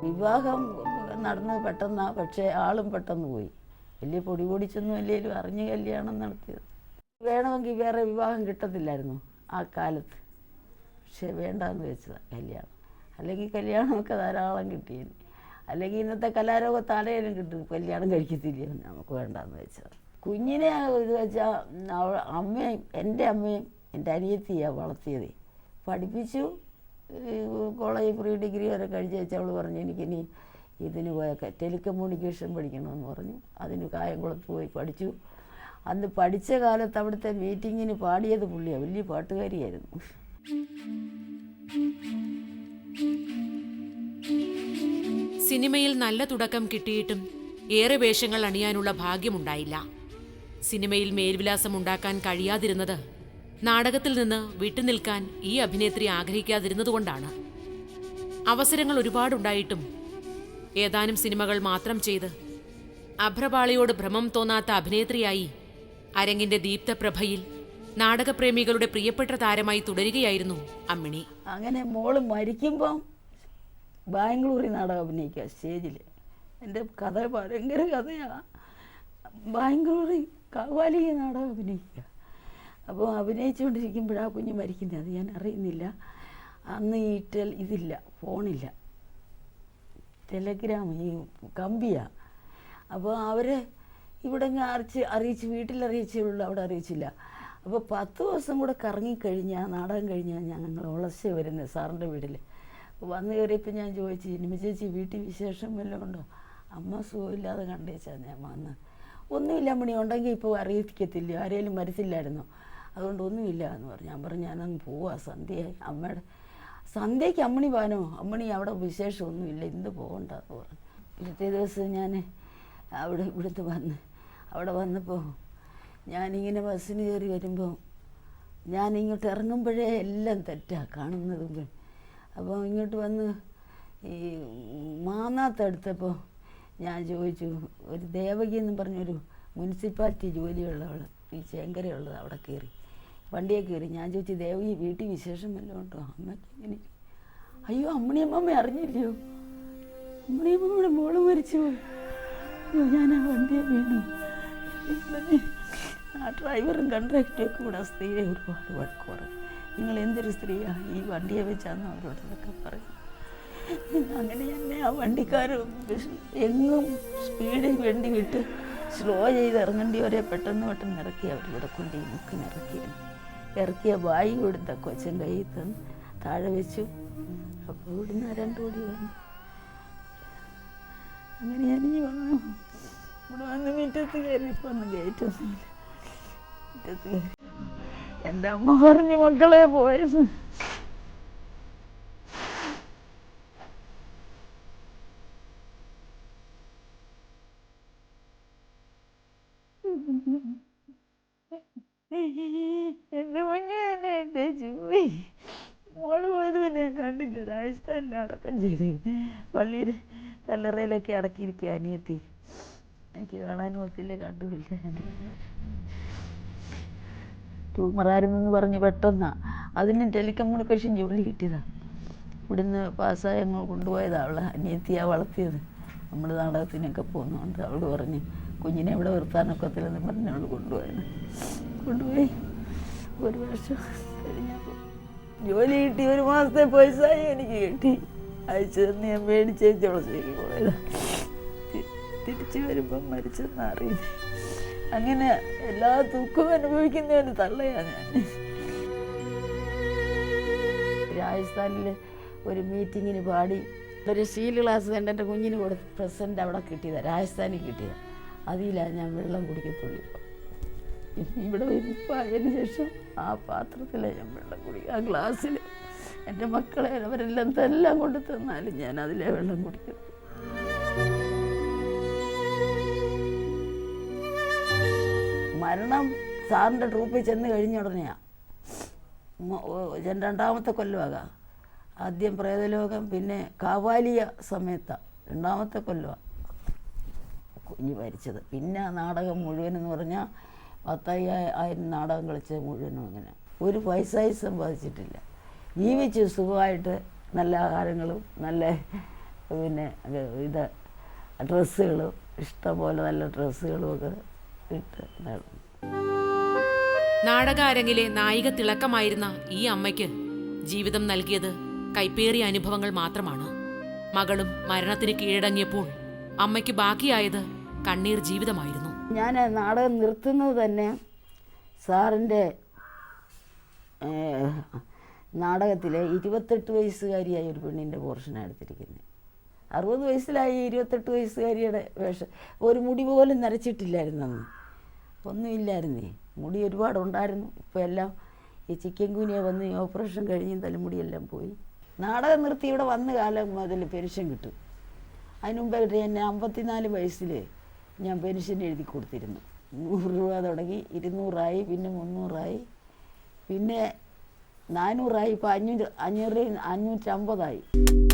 വിവാഹം നടന്നത് പെട്ടെന്നാ, പക്ഷേ ആളും പെട്ടെന്ന് പോയി. വലിയ പൊടി പൊടിച്ചൊന്നും അല്ലെങ്കിലും അറിഞ്ഞ് കല്യാണം നടത്തിയത്. വേണമെങ്കിൽ വേറെ വിവാഹം കിട്ടത്തില്ലായിരുന്നു ആ കാലത്ത്, പക്ഷേ വേണ്ടാന്ന് വെച്ചതാണ് കല്യാണം. അല്ലെങ്കിൽ കല്യാണമൊക്കെ ധാരാളം കിട്ടിയേനെ. അല്ലെങ്കിൽ ഇന്നത്തെ കലാരോഗത്ത് ആരെയും കിട്ടും, കല്യാണം കഴിക്കത്തില്ല, നമുക്ക് വേണ്ടാന്ന് വെച്ചത്. കുഞ്ഞിനെ ഇത് വെച്ചാൽ അമ്മയും എൻ്റെ അനിയത്തിയാണ് വളർത്തിയത്. പഠിപ്പിച്ചു, കോളേജ് പ്രീ ഡിഗ്രി വരെ കഴിച്ച് വെച്ചാൽ അവൾ പറഞ്ഞു എനിക്കിനി ഇതിന് പോയൊക്കെ ടെലികമ്മ്യൂണിക്കേഷൻ പഠിക്കണമെന്ന് പറഞ്ഞു. അതിന് കായംകുളത്ത് പോയി പഠിച്ചു. അന്ന് പഠിച്ച കാലത്ത് അവിടുത്തെ മീറ്റിങ്ങിന് പാടിയത് പുള്ളിയാണ്, വലിയ പാട്ടുകാരിയായിരുന്നു. സിനിമയിൽ നല്ല തുടക്കം കിട്ടിയിട്ടും ഏറെ വേഷങ്ങൾ അണിയാനുള്ള ഭാഗ്യമുണ്ടായില്ല. സിനിമയിൽ മേൽവിലാസം ഉണ്ടാക്കാൻ കഴിയാതിരുന്നത് നാടകത്തിൽ നിന്ന് വിട്ടുനിൽക്കാൻ ഈ അഭിനേത്രി ആഗ്രഹിക്കാതിരുന്നതുകൊണ്ടാണ്. അവസരങ്ങൾ ഒരുപാടുണ്ടായിട്ടും ഏതാനും സിനിമകൾ മാത്രം ചെയ്ത് അഭ്രപാളിയോട് ഭ്രമം തോന്നാത്ത അഭിനേത്രിയായി അരങ്ങിന്റെ ദീപ്തപ്രഭയിൽ നാടകപ്രേമികളുടെ പ്രിയപ്പെട്ട താരമായി തുടരുകയായിരുന്നു അമ്മിണി. അങ്ങനെ മോള് മരിക്കുമ്പം ബാംഗ്ലൂരിൽ നാടകം അഭിനയിക്കുക സ്റ്റേജിൽ. എൻ്റെ കഥ ഭയങ്കര കഥയാണ്. ബാംഗ്ലൂരിൽ കവാലി നാടകം അഭിനയിക്കുക. അപ്പോൾ അഭിനയിച്ചുകൊണ്ടിരിക്കുമ്പോഴാണ് കുഞ്ഞ് മരിക്കുന്നത്. അത് ഞാൻ അറിയുന്നില്ല. അന്ന് ഈ ഇതില്ല, ഫോണില്ല, ടെലഗ്രാം ഈ കമ്പിയാണ്. അപ്പോൾ അവരെ ഇവിടെ അറിയിച്ച് വീട്ടിലറിയിച്ചേ ഉള്ളൂ, അവിടെ അറിയിച്ചില്ല. അപ്പോൾ 10 ദിവസം കൂടെ കറങ്ങിക്കഴിഞ്ഞാൽ നാടകം കഴിഞ്ഞാൽ ഞങ്ങൾ ഉളശ്ശ വരുന്നത് സാറിൻ്റെ വീട്ടിൽ. വന്ന് കയറിയപ്പോൾ ഞാൻ ചോദിച്ചു, ഇനിമ ചേച്ചി വീട്ടിൽ വിശേഷം വല്ലതും ഉണ്ടോ? അമ്മ സുഖമില്ലാതെ കണ്ടേച്ചാൽ ഞാൻ വന്ന്. ഒന്നുമില്ല അമ്മണി, ഉണ്ടെങ്കിൽ ഇപ്പോൾ അറിയിക്കത്തില്ല, ആരെങ്കിലും മരിച്ചില്ലായിരുന്നോ, അതുകൊണ്ട് ഒന്നുമില്ല എന്ന് പറഞ്ഞു. ഞാൻ പറഞ്ഞു ഞാനങ്ങ് പോവാ, സന്ധ്യയായി. സന്ധ്യയ്ക്ക് അമ്മണി പാനോ, അമ്മണി അവിടെ വിശേഷമൊന്നുമില്ല, ഇന്ന് പോകണ്ടെന്ന് പറഞ്ഞു. പിറ്റേ ദിവസം ഞാൻ ഇവിടുത്തെ അവിടെ വന്നപ്പോൾ ഞാനിങ്ങനെ ബസ്സിന് കയറി വരുമ്പോൾ ഞാനിങ്ങോട്ട് ഇറങ്ങുമ്പോഴേ എല്ലാം തെറ്റാണ് കാണുന്നത്. അപ്പോൾ ഇങ്ങോട്ട് വന്ന് ഈ മാന്നാത്തെടുത്തപ്പോൾ ഞാൻ ചോദിച്ചു, ഒരു ദേവകി എന്നും പറഞ്ഞൊരു മുനിസിപ്പാലിറ്റി ജോലിയുള്ളവൾ, ഈ ചേങ്കരയുള്ളത്, അവിടെ കയറി വണ്ടിയെ കയറി. ഞാൻ ചോദിച്ചു, ദേവകി വീട്ടിൽ വിശേഷം വല്ലതും ഉണ്ടോ? അമ്മയ്ക്ക് ഇങ്ങനെ. അയ്യോ അമ്മണിയമ്മ അറിഞ്ഞില്ലയോ? അമ്മണിയമ്മയുടെ മോള് മരിച്ചു പോയി. അയ്യോ ഞാൻ ആ വണ്ടിയെ വീണു. ആ ഡ്രൈവറും കണ്ടക്ടറും ഒക്കെ കൂടെ സ്ത്രീയെ ഒരുപാട് വഴക്ക് പറയും. നിങ്ങൾ എന്തൊരു സ്ത്രീയാണ് ഈ വണ്ടിയെ വെച്ചാന്ന് അവരോടൊക്കെ പറയും. അങ്ങനെ എന്നെ ആ വണ്ടിക്കാർ എങ്ങും സ്പീഡിൽ വണ്ടി വിട്ട് സ്ലോ ചെയ്ത് ഇറങ്ങേണ്ടി വരെ പെട്ടെന്ന് ഇറക്കി. അവരിവിടെ കൊണ്ട് ഈ ഇറക്കിയ ബായി കൊടുത്ത കൊച്ചൻ കയ്യിൽ തന്ന് താഴെ വെച്ചു. അപ്പോൾ ഇവിടുന്ന് 2 കോടി വന്നു. അങ്ങനെ ഞാനിഞ്ഞ് വന്നു. ഇവിടെ വന്ന് മുറ്റത്ത് കയറി. ഇപ്പം ഒന്നും ഗേറ്റൊന്നുമില്ല. മുറ്റത്ത് കയറി എൻ്റെ അമ്മ പറഞ്ഞു, മക്കളെ പോയിരുന്നു. എൻ്റെ മുന്നേ എൻ്റെ ചൂയി മോള് പോയത് ഞാൻ കണ്ടില്ല. രാജസ്ഥാനിൽ അടക്കം ചെയ്തു. പള്ളിയിൽ കല്ലറയിലൊക്കെ അടക്കിയിരിക്കുക അനിയത്തി. എനിക്ക് കാണാനും ഒത്തില്ല, കണ്ടുമില്ല. ട്യൂമറായിരുന്നെന്ന് പറഞ്ഞ് പെട്ടെന്നാണ്. അതിന് ടെലികമ്മ്യൂണിക്കേഷൻ ജോലി കിട്ടിയതാണ്. ഇവിടുന്ന് പാസ്സായി അങ്ങ് കൊണ്ടുപോയതാണ്. അവളെ അനിയത്തിയാണ് വളർത്തിയത്. നമ്മൾ നാടകത്തിനൊക്കെ പോകുന്നുണ്ട്. അവൾ പറഞ്ഞ് കുഞ്ഞിനെ ഇവിടെ നിർത്താനൊക്കത്തില്ലെന്ന് പറഞ്ഞ് അവൾ കൊണ്ടുപോയി. 1 വർഷം കഴിഞ്ഞപ്പോൾ ജോലി കിട്ടി. 1 മാസത്തെ പൈസയും എനിക്ക് കിട്ടി. അയച്ചതെന്ന് ഞാൻ മേടിച്ചോളെ പോയതാണ്. തിരിച്ചു വരുമ്പം മരിച്ചെന്ന് അറിയുന്നത്. അങ്ങനെ എല്ലാ ദുഃഖവും അനുഭവിക്കുന്ന ഒരു തള്ളയാണ് ഞാൻ. രാജസ്ഥാനിൽ ഒരു മീറ്റിങ്ങിന് പാടി ഒരു സ്റ്റീൽ ഗ്ലാസ് എൻ്റെ കുഞ്ഞിന് കൊടുത്ത് പ്രസൻറ്റ് അവിടെ കിട്ടിയതാണ്, രാജസ്ഥാനിൽ കിട്ടിയതാണ്. അതിലാണ് ഞാൻ വെള്ളം കുടിക്കത്തുള്ളൂ. ഇവിടെ ആയതിനു ശേഷം ആ പാത്രത്തിലാണ് ഞാൻ വെള്ളം കുടിക്കുക. ആ ഗ്ലാസ്സിൽ എൻ്റെ മക്കളെ അവരെല്ലാം എല്ലാം കൊണ്ട് തന്നാലും ഞാൻ അതിലെ വെള്ളം കുടിക്കും. മരണം സാറിൻ്റെ ട്രൂപ്പിൽ ചെന്ന് കഴിഞ്ഞ ഉടനെയാണ്. 2ാമത്തെ കൊല്ലമാകാം. ആദ്യം പ്രേതലോകം, പിന്നെ കാവാലിയ സമയത്താണ് 2ാമത്തെ കൊല്ലമാണ് കുഞ്ഞ് മരിച്ചത്. പിന്നെ നാടകം മുഴുവനെന്ന് പറഞ്ഞാൽ 10,000 നാടകം കളിച്ച മുഴുവനും. അങ്ങനെ 1 പൈസയും സമ്പാദിച്ചിട്ടില്ല. ജീവിച്ച് സുഖമായിട്ട് നല്ല ആഹാരങ്ങളും നല്ല പിന്നെ ഇത് ഡ്രസ്സുകളും ഇഷ്ടംപോലെ നല്ല ഡ്രസ്സുകളും ഒക്കെ ഇട്ട് നടന്നു. നാടക അരങ്ങിലെ നായിക തിളക്കമായിരുന്ന ഈ അമ്മയ്ക്ക് ജീവിതം നൽകിയത് കൈപ്പേറിയ അനുഭവങ്ങൾ മാത്രമാണ്. മകളും മരണത്തിന് കീഴടങ്ങിയപ്പോൾ അമ്മയ്ക്ക് ബാക്കിയായത് കണ്ണീർ ജീവിതമായിരുന്നു. ഞാൻ നാടകം നിർത്തുന്നത് തന്നെ സാറിൻ്റെ നാടകത്തിലെ 28 വയസ്സുകാരിയായ ഒരു പെണ്ണിൻ്റെ പോർഷനാണ് എടുത്തിരിക്കുന്നത്. 60 വയസ്സിലായി 28 വയസ്സുകാരിയുടെ വേഷം. ഒരു മുടി പോലും നരച്ചിട്ടില്ലായിരുന്നു അന്ന്, ഒന്നുമില്ലായിരുന്നേ. മുടി ഒരുപാടുണ്ടായിരുന്നു. ഇപ്പോൾ എല്ലാം ഈ ചിക്കൻ ഗുനിയ വന്ന് ഈ ഓപ്പറേഷൻ കഴിഞ്ഞ് തലമുടിയെല്ലാം പോയി. നാടകം നിർത്തി ഇവിടെ വന്ന കാലം മുതൽ പെൻഷൻ കിട്ടും. അതിന് മുമ്പേ എന്നെ 54 വയസ്സിൽ ഞാൻ പെൻഷൻ എഴുതി കൊടുത്തിരുന്നു. 100 രൂപ തുടങ്ങി, 200 പിന്നെ 300 പിന്നെ 400 ഇപ്പോൾ 550